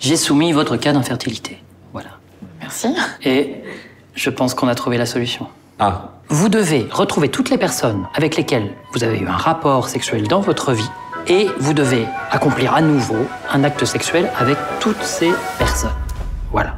J'ai soumis votre cas d'infertilité. Voilà. Merci. Et je pense qu'on a trouvé la solution. Ah. Vous devez retrouver toutes les personnes avec lesquelles vous avez eu un rapport sexuel dans votre vie et vous devez accomplir à nouveau un acte sexuel avec toutes ces personnes. Voilà.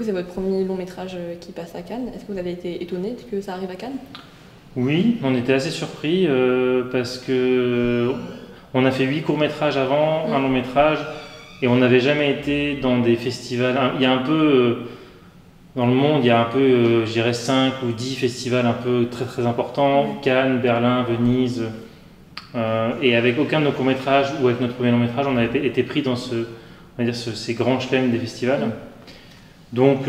C'est votre premier long métrage qui passe à Cannes. Est-ce que vous avez été étonné que ça arrive à Cannes? Oui, on était assez surpris parce que on a fait 8 courts-métrages avant, un long-métrage, et on n'avait jamais été dans des festivals. Il y a un peu, dans le monde, il y a un peu, je dirais 5 ou 10 festivals un peu très très importants, Cannes, Berlin, Venise, et avec aucun de nos courts-métrages ou avec notre premier long-métrage, on avait été pris dans ces grands chelems des festivals. Donc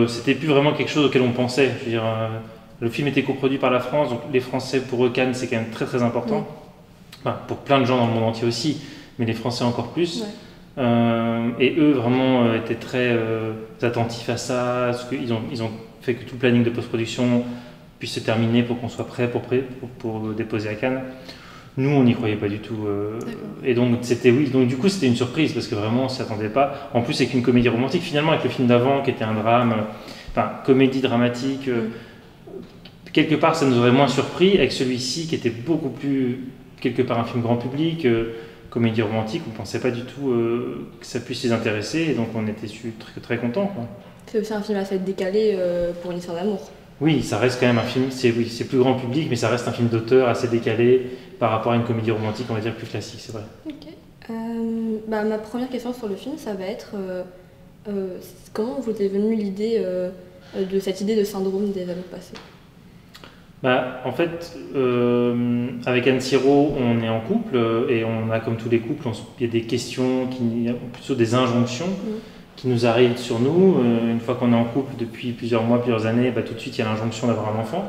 c'était plus vraiment quelque chose auquel on pensait. Je veux dire, le film était coproduit par la France, donc les Français, pour eux, Cannes, c'est quand même très très important. Enfin, pour plein de gens dans le monde entier aussi, mais les Français encore plus. Et eux vraiment étaient très attentifs à ça, parce qu'ils ont fait que tout le planning de post-production puisse se terminer pour qu'on soit prêt pour déposer à Cannes. Nous, on n'y croyait pas du tout. Et donc, donc du coup, c'était une surprise parce que vraiment, on ne s'y attendait pas. En plus, c'est qu'une comédie romantique, finalement, avec le film d'avant qui était un drame, enfin, comédie dramatique, quelque part, ça nous aurait moins surpris. Avec celui-ci, qui était beaucoup plus, quelque part, un film grand public, comédie romantique, on ne pensait pas du tout que ça puisse les intéresser. Et donc, on était très, très contents. C'est aussi un film assez décalé pour une histoire d'amour. Oui, ça reste quand même un film, c'est plus grand public, mais ça reste un film d'auteur assez décalé par rapport à une comédie romantique, on va dire plus classique, c'est vrai. Ok. Ma première question sur le film, ça va être comment vous est venue l'idée de cette idée de syndrome des amours passés? En fait, avec Anne Siro, on est en couple et on a, comme tous les couples, il y a des questions, plutôt des injonctions qui nous arrivent sur nous. Une fois qu'on est en couple depuis plusieurs mois, plusieurs années, tout de suite il y a l'injonction d'avoir un enfant,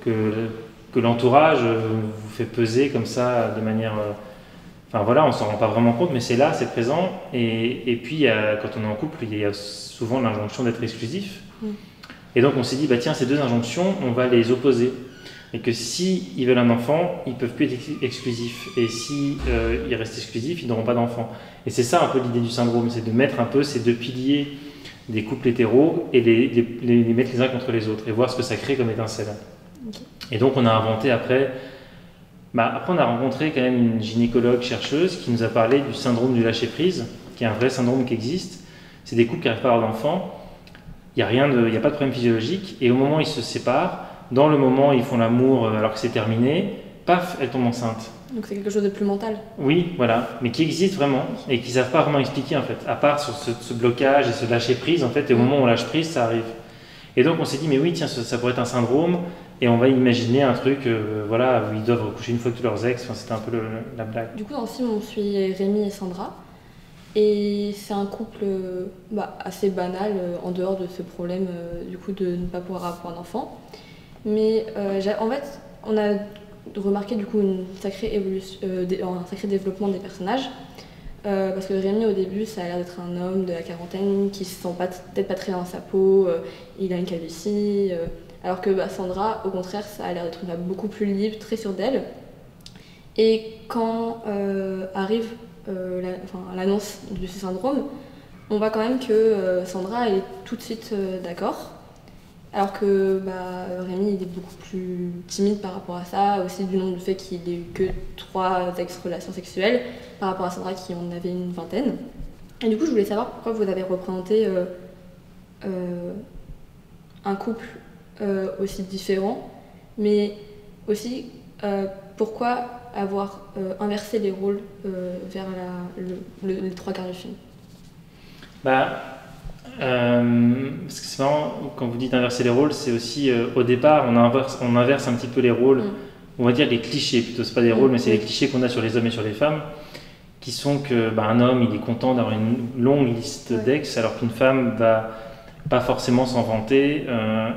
que l'entourage vous fait peser comme ça de manière... Enfin voilà, on s'en rend pas vraiment compte, mais c'est là, c'est présent. Et puis quand on est en couple, il y a souvent l'injonction d'être exclusif. Et donc on s'est dit, tiens, ces deux injonctions, on va les opposer. Et que si ils veulent un enfant, ils peuvent plus être exclusifs. Et si ils restent exclusifs, ils n'auront pas d'enfant. Et c'est ça un peu l'idée du syndrome, c'est de mettre un peu ces deux piliers des couples hétéros et les mettre les uns contre les autres et voir ce que ça crée comme étincelle. Et donc on a inventé après on a rencontré quand même une gynécologue chercheuse qui nous a parlé du syndrome du lâcher-prise, qui est un vrai syndrome qui existe. C'est des couples qui n'arrivent pas à avoir d'enfants, il n'y a pas de problème physiologique, et au moment où ils se séparent, dans le moment où ils font l'amour alors que c'est terminé, paf, elle tombe enceinte. Donc c'est quelque chose de plus mental. Oui, voilà, mais qui existe vraiment et qui ne savent pas vraiment expliquer en fait, à part sur ce blocage et ce lâcher-prise en fait, et au moment où on lâche prise, ça arrive. Et donc on s'est dit, mais oui, tiens, ça pourrait être un syndrome, et on va imaginer un truc où ils doivent recoucher une fois que tous leurs ex, c'était un peu la blague. Du coup, dans le film, on suit Rémi et Sandra, et c'est un couple assez banal en dehors de ce problème du coup de ne pas pouvoir avoir un enfant. Mais en fait, on a remarqué du coup un sacré développement des personnages. Parce que Rémi, au début, ça a l'air d'être un homme de la quarantaine qui se sent peut-être pas très dans sa peau, il a une calvitie, alors que Sandra, au contraire, ça a l'air d'être une femme beaucoup plus libre, très sûre d'elle. Et quand arrive l'annonce de ce syndrome, on voit quand même que Sandra elle est tout de suite d'accord, alors que Rémi il est beaucoup plus timide par rapport à ça, aussi du nombre du fait qu'il n'ait eu que 3 ex-relations sexuelles par rapport à Sandra qui en avait une vingtaine. Et du coup je voulais savoir pourquoi vous avez représenté un couple aussi différent, mais aussi pourquoi avoir inversé les rôles vers les 3 quarts du film. Parce que c'est marrant, quand vous dites inverser les rôles, c'est aussi au départ on inverse un petit peu les rôles, on va dire les clichés plutôt, c'est pas des rôles mais c'est les clichés qu'on a sur les hommes et sur les femmes, qui sont que un homme il est content d'avoir une longue liste d'ex alors qu'une femme va pas forcément s'en vanter,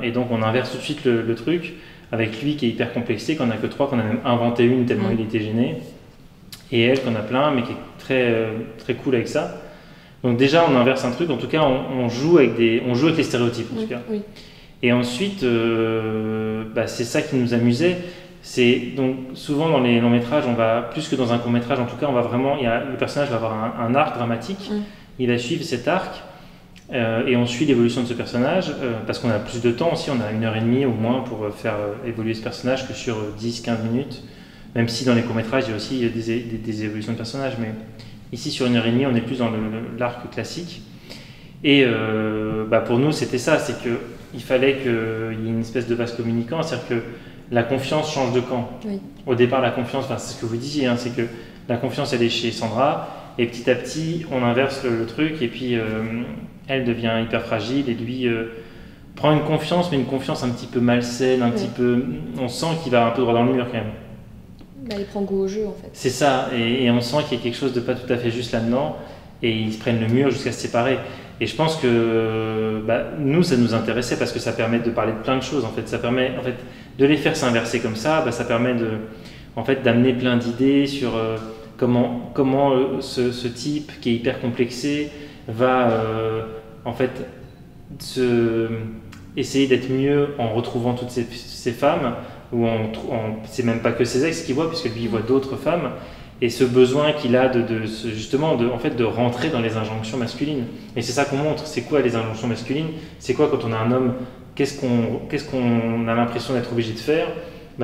et donc on inverse tout de suite le truc avec lui qui est hyper complexé, qu'on a que 3, qu'on a même inventé une tellement il était gêné, et elle qu'on a plein mais qui est très, très cool avec ça. Donc déjà on inverse un truc, en tout cas on joue avec les stéréotypes en tout cas. Et ensuite, c'est ça qui nous amusait. C'est donc souvent dans les longs métrages, on va plus que dans un court métrage, en tout cas, on va vraiment, le personnage va avoir un arc dramatique. Il va suivre cet arc et on suit l'évolution de ce personnage parce qu'on a plus de temps aussi, on a 1h30 au moins pour faire évoluer ce personnage que sur 10-15 minutes. Même si dans les courts métrages, il y a aussi des évolutions de personnages, mais ici sur 1h30, on est plus dans l'arc classique. Et pour nous, c'était ça, c'est qu'il fallait qu'il y ait une espèce de vase communicant, c'est-à-dire que la confiance change de camp. Oui. Au départ, la confiance, c'est ce que vous disiez, hein, c'est que la confiance, elle est chez Sandra, et petit à petit, on inverse le truc, et puis elle devient hyper fragile, et lui prend une confiance, mais une confiance un petit peu malsaine, un petit peu... On sent qu'il va un peu droit dans le mur quand même. Il prend goût au jeu, en fait. C'est ça, et on sent qu'il y a quelque chose de pas tout à fait juste là-dedans, et ils se prennent le mur jusqu'à se séparer. Et je pense que nous, ça nous intéressait parce que ça permet de parler de plein de choses. En fait, ça permet de les faire s'inverser comme ça. Ça permet d'amener plein d'idées sur comment ce type qui est hyper complexé va essayer d'être mieux en retrouvant toutes ces femmes. C'est même pas que ses ex qu'il voit, puisque lui il voit d'autres femmes. Et ce besoin qu'il a de rentrer dans les injonctions masculines. Et c'est ça qu'on montre. C'est quoi les injonctions masculines? C'est quoi quand on a un homme? Qu'est-ce qu'on a l'impression d'être obligé de faire?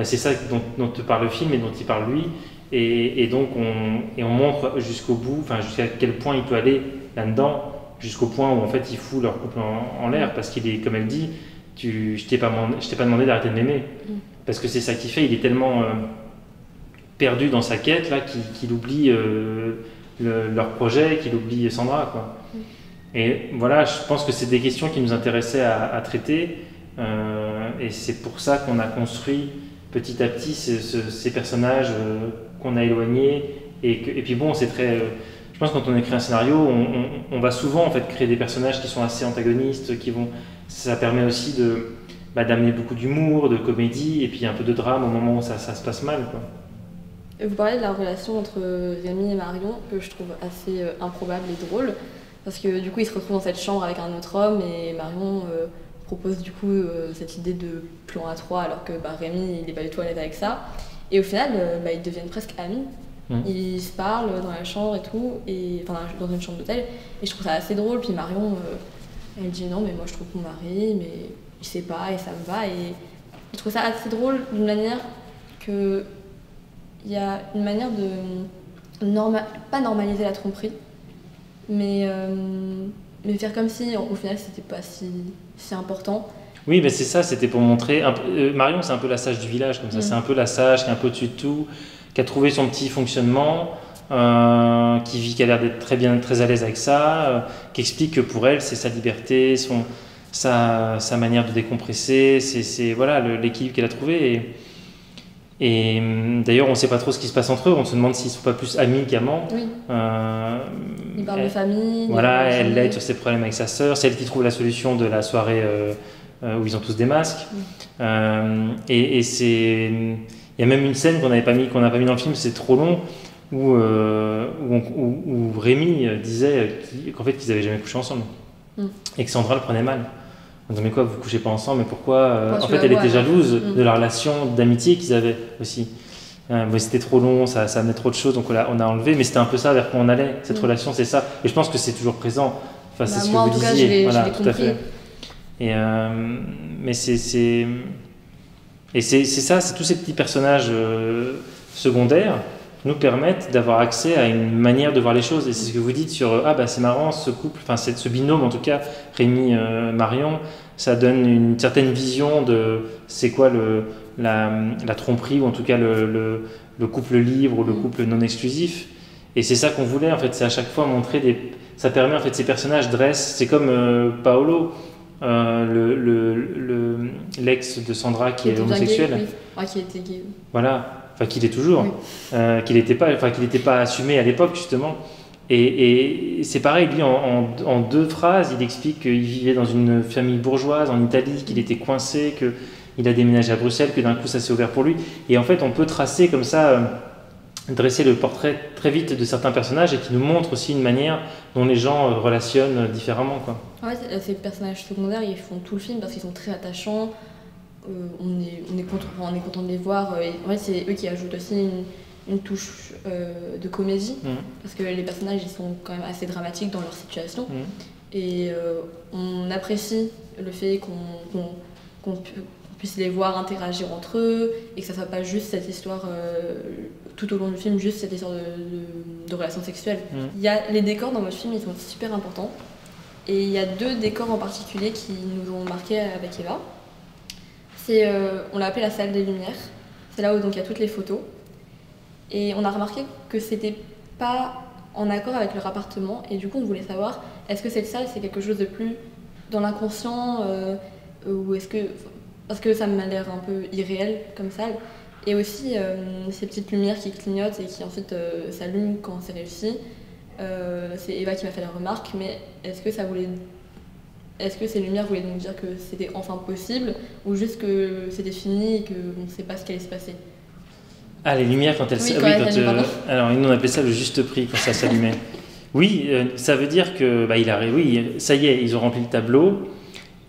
C'est ça dont te parle le film et dont il parle lui. Et donc on montre jusqu'au bout, jusqu'à quel point il peut aller là-dedans, jusqu'au point où en fait il fout leur couple en l'air. Parce qu'il est, comme elle dit, je t'ai pas demandé d'arrêter de m'aimer. Parce que c'est ça qu'il fait. Il est tellement... perdu dans sa quête là, qu'il oublie leur projet, qu'il oublie Sandra, quoi. Et voilà, je pense que c'est des questions qui nous intéressaient à traiter et c'est pour ça qu'on a construit petit à petit ces personnages qu'on a éloignés et puis bon, c'est très... je pense que quand on écrit un scénario, on va souvent en fait créer des personnages qui sont assez antagonistes, ça permet aussi d'amener beaucoup d'humour, de comédie et puis un peu de drame au moment où ça se passe mal, quoi. Vous parlez de la relation entre Rémi et Marion, que je trouve assez improbable et drôle, parce que du coup, ils se retrouvent dans cette chambre avec un autre homme et Marion propose du coup cette idée de plan à trois, alors que Rémi, il n'est pas du tout à l'aise avec ça. Et au final, ils deviennent presque amis. Ils se parlent dans la chambre et tout, dans une chambre d'hôtel, et je trouve ça assez drôle. Puis Marion, elle dit non, mais moi je trouve mon mari, mais il sait pas et ça me va. Et je trouve ça assez drôle d'une manière que... Il y a une manière de pas normaliser la tromperie, mais faire comme si au final c'était pas si important. Oui, c'est ça, c'était pour montrer. Marion, c'est un peu la sage du village, comme ça. C'est un peu la sage qui est un peu au-dessus de tout, qui a trouvé son petit fonctionnement, qui a l'air d'être très à l'aise avec ça, qui explique que pour elle, c'est sa liberté, sa manière de décompresser, c'est voilà, l'équilibre qu'elle a trouvé. Et d'ailleurs, on ne sait pas trop ce qui se passe entre eux. On se demande s'ils ne sont pas plus amis qu'amants. Oui. Ils parlent de famille. Voilà, elle l'aide sur ses problèmes avec sa sœur. C'est elle qui trouve la solution de la soirée où ils ont tous des masques. Et il y a même une scène qu'on n'a pas mis dans le film, c'est trop long, où Rémi disait qu'en fait, qu'ils n'avaient jamais couché ensemble. Et que Sandra le prenait mal. On dit mais quoi, vous ne couchez pas ensemble, mais pourquoi en fait, elle était jalouse de la relation d'amitié qu'ils avaient aussi. C'était trop long, ça amenait trop de choses, donc on a enlevé, mais c'était un peu ça vers quoi on allait, cette relation, c'est ça. Et je pense que c'est toujours présent. C'est ce que vous disiez. Voilà, tout à fait. Mais c'est ça, c'est tous ces petits personnages secondaires nous permettent d'avoir accès à une manière de voir les choses. Et c'est ce que vous dites sur c'est marrant, ce couple, ce binôme en tout cas, Rémi-Marion, ça donne une certaine vision de c'est quoi la tromperie, ou en tout cas le couple libre ou le couple non exclusif. Et c'est ça qu'on voulait en fait, c'est à chaque fois montrer ça permet en fait, ces personnages dressent, c'est comme Paolo, l'ex de Sandra qui est homosexuel. Gay, oui. Qui était gay. Voilà. Qu'il est toujours, qu'il n'était pas assumé à l'époque justement. Et c'est pareil, lui en 2 phrases, il explique qu'il vivait dans une famille bourgeoise en Italie, qu'il était coincé, qu'il a déménagé à Bruxelles, que d'un coup ça s'est ouvert pour lui. Et en fait, on peut tracer comme ça dresser le portrait très vite de certains personnages et qui nous montre aussi une manière dont les gens relationnent différemment, quoi. Ouais, ces personnages secondaires, ils font tout le film parce qu'ils sont très attachants. On est content de les voir. Et en fait, c'est eux qui ajoutent aussi une touche de comédie. Parce que les personnages, ils sont quand même assez dramatiques dans leur situation. Et on apprécie le fait qu'on puisse les voir interagir entre eux et que ça soit pas juste cette histoire tout au long du film, juste cette histoire de relations sexuelles. Il y a les décors dans votre film, ils sont super importants. Et il y a 2 décors en particulier qui nous ont marqué avec Eva. On l'a appelé la salle des lumières. C'est là où donc il y a toutes les photos. Et on a remarqué que c'était pas en accord avec leur appartement. Et du coup, on voulait savoir, est-ce que cette salle, c'est quelque chose de plus dans l'inconscient ou est-ce que... Parce que ça m'a l'air un peu irréel comme salle. Et aussi, ces petites lumières qui clignotent et qui ensuite s'allument quand c'est réussi. C'est Eva qui m'a fait la remarque, mais est-ce que ces lumières voulaient donc dire que c'était enfin possible ou juste que c'était fini et qu'on ne sait pas ce qui allait se passer? Ah, les lumières quand elles s'allument. Alors, nous on appelait ça le juste prix quand ça s'allumait. Oui, ça veut dire que oui, ça y est, ils ont rempli le tableau.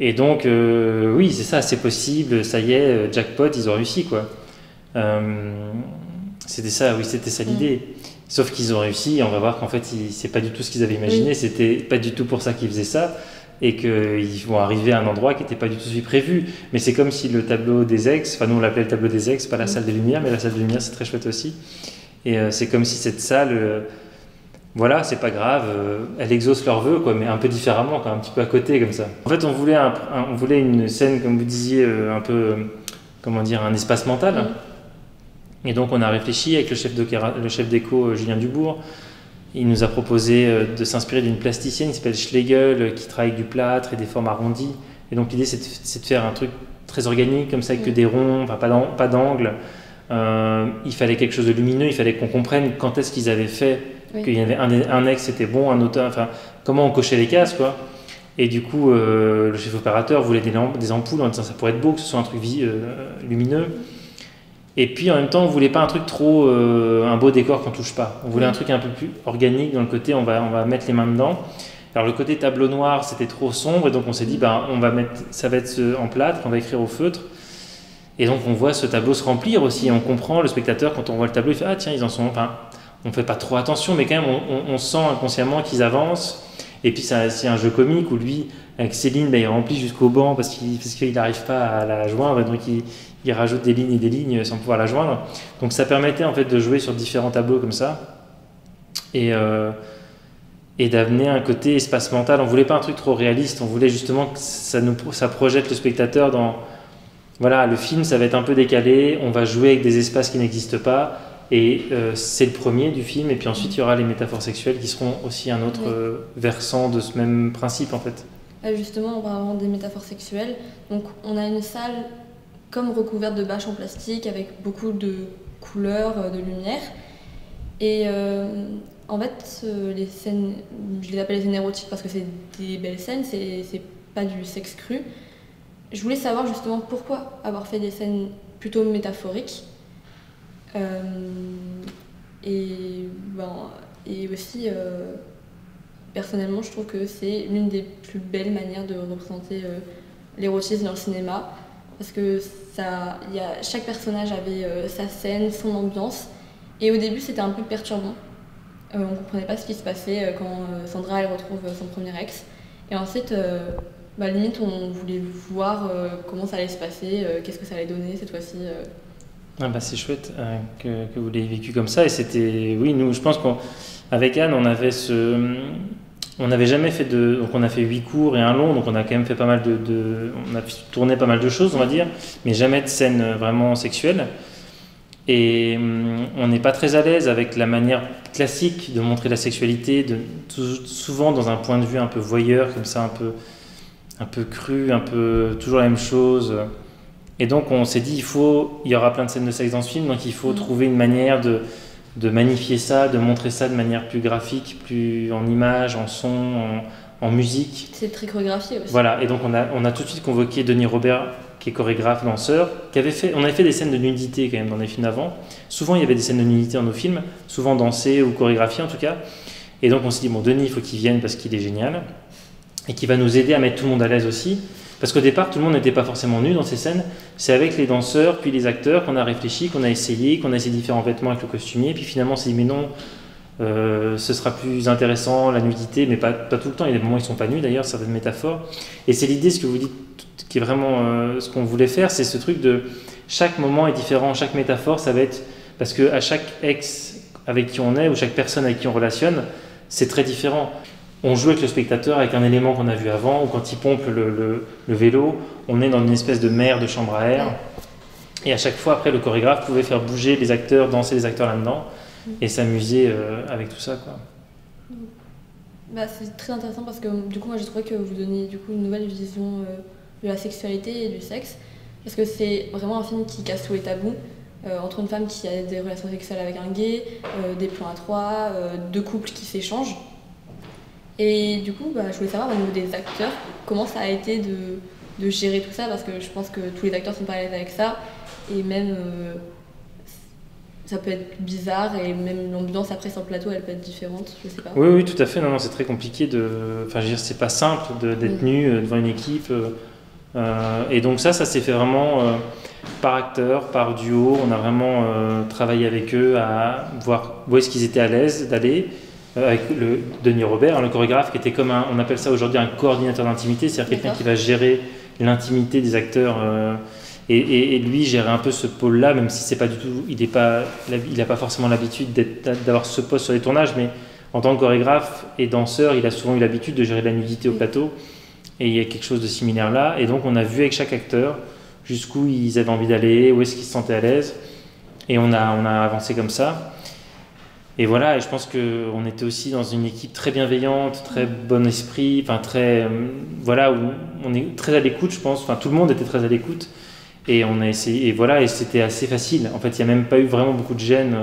Et donc, oui, c'est ça, c'est possible, ça y est, jackpot, ils ont réussi, quoi. C'était ça l'idée. Sauf qu'ils ont réussi, et on va voir qu'en fait, c'est pas du tout ce qu'ils avaient imaginé, c'était pas du tout pour ça qu'ils faisaient ça, et qu'ils vont arriver à un endroit qui n'était pas du tout prévu. Mais c'est comme si le tableau des ex, enfin nous on l'appelait le tableau des ex, pas la salle des lumières, mais la salle des lumières c'est très chouette aussi. Et c'est comme si cette salle, voilà, c'est pas grave, elle exauce leurs vœux, quoi, mais un peu différemment, quoi, un petit peu à côté comme ça. En fait, on voulait une scène, comme vous disiez, un peu, comment dire, un espace mental. Et donc on a réfléchi avec le chef d'éco Julien Dubourg. Il nous a proposé de s'inspirer d'une plasticienne qui s'appelle Schlegel, qui travaille avec du plâtre et des formes arrondies. Et donc l'idée c'est de faire un truc très organique comme ça, avec que des ronds, enfin pas d'angle. Il fallait quelque chose de lumineux, il fallait qu'on comprenne quand est-ce qu'ils avaient fait, qu'il y avait un ex c'était bon, un autre, enfin comment on cochait les cases, quoi. Et du coup le chef opérateur voulait des ampoules en disant ça pourrait être beau que ce soit un truc lumineux. Et puis en même temps, on voulait pas un truc trop un beau décor qu'on touche pas. On voulait un truc un peu plus organique dans le côté on va mettre les mains dedans. Alors le côté tableau noir, c'était trop sombre et donc on s'est dit ça va être en plâtre, on va écrire au feutre. Et donc on voit ce tableau se remplir aussi et on comprend, le spectateur quand on voit le tableau, il fait ah tiens, ils en sont, enfin on fait pas trop attention mais quand même on sent inconsciemment qu'ils avancent. Et puis c'est un jeu comique où lui avec Céline, il remplit jusqu'au banc parce qu'il n'arrive pas à la joindre et donc il rajoute des lignes et des lignes sans pouvoir la joindre. Donc ça permettait en fait de jouer sur différents tableaux comme ça et d'amener un côté espace mental. On voulait pas un truc trop réaliste, on voulait justement que ça projette le spectateur dans voilà, le film ça va être un peu décalé, on va jouer avec des espaces qui n'existent pas et c'est le premier du film et puis ensuite il y aura les métaphores sexuelles qui seront aussi un autre versant de ce même principe en fait. Justement, en parlant des métaphores sexuelles, donc on a une salle comme recouverte de bâches en plastique avec beaucoup de couleurs, de lumière. Et en fait, les scènes, je les appelle les scènes érotiques parce que c'est des belles scènes, c'est pas du sexe cru. Je voulais savoir justement pourquoi avoir fait des scènes plutôt métaphoriques. Et aussi, personnellement, je trouve que c'est l'une des plus belles manières de représenter l'érotisme dans le cinéma. Parce que chaque personnage avait sa scène, son ambiance. Et au début, c'était un peu perturbant. On ne comprenait pas ce qui se passait quand Sandra elle retrouve son premier ex. Et ensuite, limite, on voulait voir comment ça allait se passer, qu'est-ce que ça allait donner cette fois-ci. C'est chouette que vous l'ayez vécu comme ça. Et c'était, oui, nous, je pense qu'avec Anne, on n'avait jamais fait donc on a fait 8 courts et un long, donc on a quand même fait pas mal on a tourné pas mal de choses, on va dire, mais jamais de scène vraiment sexuelle. Et on n'est pas très à l'aise avec la manière classique de montrer la sexualité, souvent dans un point de vue un peu voyeur, comme ça, un peu cru, un peu toujours la même chose. Et donc on s'est dit, il y aura plein de scènes de sexe dans ce film, donc il faut trouver une manière de magnifier ça, de montrer ça de manière plus graphique, plus en images, en son, en musique. C'est très chorégraphié aussi. Voilà, et donc on a tout de suite convoqué Denis Robert, qui est chorégraphe, danseur, on avait fait des scènes de nudité quand même dans les films avant. Souvent il y avait des scènes de nudité dans nos films, souvent dansées ou chorégraphiées en tout cas. Et donc on s'est dit, bon, Denis, il faut qu'il vienne parce qu'il est génial, et qu'il va nous aider à mettre tout le monde à l'aise aussi. Parce qu'au départ, tout le monde n'était pas forcément nu dans ces scènes. C'est avec les danseurs, puis les acteurs, qu'on a réfléchi, qu'on a essayé différents vêtements avec le costumier. Puis finalement, on s'est dit, mais non, ce sera plus intéressant, la nudité, mais pas tout le temps. Il y a des moments où ils ne sont pas nus d'ailleurs, certaines métaphores. Et c'est l'idée, ce que vous dites, qui est vraiment ce qu'on voulait faire, c'est ce truc de chaque moment est différent, chaque métaphore, ça va être. Parce qu'à chaque ex avec qui on est, ou chaque personne avec qui on relationne, c'est très différent. On joue avec le spectateur avec un élément qu'on a vu avant, ou quand il pompe le vélo, on est dans une espèce de mer de chambre à air. Et à chaque fois, après, le chorégraphe pouvait faire bouger les acteurs, danser les acteurs là-dedans, et s'amuser avec tout ça, quoi. Bah, c'est très intéressant parce que du coup, moi, j'ai trouvé que vous donniez du coup une nouvelle vision de la sexualité et du sexe, parce que c'est vraiment un film qui casse tous les tabous. Entre une femme qui a des relations sexuelles avec un gay, des plans à trois, deux couples qui s'échangent. Et du coup, je voulais savoir au niveau des acteurs, comment ça a été de gérer tout ça, parce que je pense que tous les acteurs sont pas à l'aise avec ça, et même ça peut être bizarre, et même l'ambiance après sur le plateau, elle peut être différente, je sais pas. Oui, tout à fait. Non, c'est très compliqué Enfin, je veux dire, c'est pas simple d'être nu devant une équipe. Et donc ça s'est fait vraiment par acteur, par duo. On a vraiment travaillé avec eux à voir où est-ce qu'ils étaient à l'aise d'aller. Avec le Denis Robert, le chorégraphe, qui était comme on appelle ça aujourd'hui un coordinateur d'intimité, c'est-à-dire quelqu'un qui va gérer l'intimité des acteurs, et lui gérer un peu ce pôle-là, même si c'est pas du tout, il n'a pas forcément l'habitude d'avoir ce poste sur les tournages, mais en tant que chorégraphe et danseur, il a souvent eu l'habitude de gérer la nudité au plateau, et il y a quelque chose de similaire là, et donc on a vu avec chaque acteur jusqu'où ils avaient envie d'aller, où est-ce qu'ils se sentaient à l'aise, et on a avancé comme ça. Et voilà, et je pense qu'on était aussi dans une équipe très bienveillante, très bon esprit, enfin très, voilà, où on est très à l'écoute, je pense, enfin tout le monde était très à l'écoute, et on a essayé, et voilà, et c'était assez facile. En fait, il n'y a même pas eu vraiment beaucoup de gêne.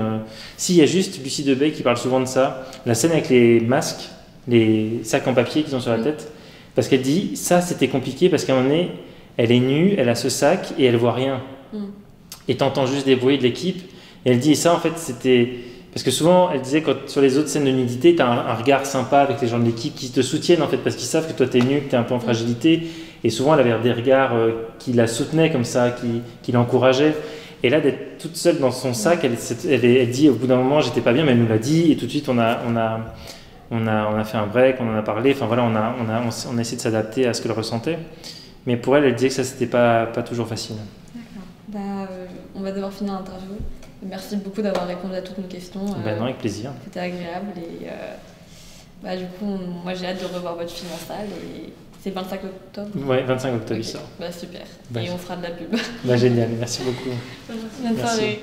Si, il y a juste Lucie Debey qui parle souvent de ça, la scène avec les masques, les sacs en papier qu'ils ont sur la tête, parce qu'elle dit, ça c'était compliqué, parce qu'à un moment donné, elle est nue, elle a ce sac, et elle voit rien. Et t'entends juste des bruits de l'équipe, et elle dit, et ça en fait c'était... Parce que souvent, elle disait, sur les autres scènes de nudité, tu as un regard sympa avec les gens de l'équipe qui te soutiennent, en fait, parce qu'ils savent que toi, tu es nu, que tu es un peu en fragilité. Et souvent, elle avait des regards qui la soutenaient comme ça, qui l'encourageaient. Et là, d'être toute seule dans son sac, elle dit, au bout d'un moment, j'étais pas bien, mais elle nous l'a dit. Et tout de suite, on a fait un break, on en a parlé. Enfin voilà, on a essayé de s'adapter à ce qu'elle ressentait. Mais pour elle, elle disait que ça, c'était pas toujours facile. D'accord. On va devoir finir l'interview. Merci beaucoup d'avoir répondu à toutes nos questions. Non, avec plaisir. C'était agréable et du coup, moi j'ai hâte de revoir votre film en salle. Et c'est le 25 octobre. Ouais, 25 octobre, il sort. Super. Et on fera de la pub. Génial, merci beaucoup. Bonne soirée.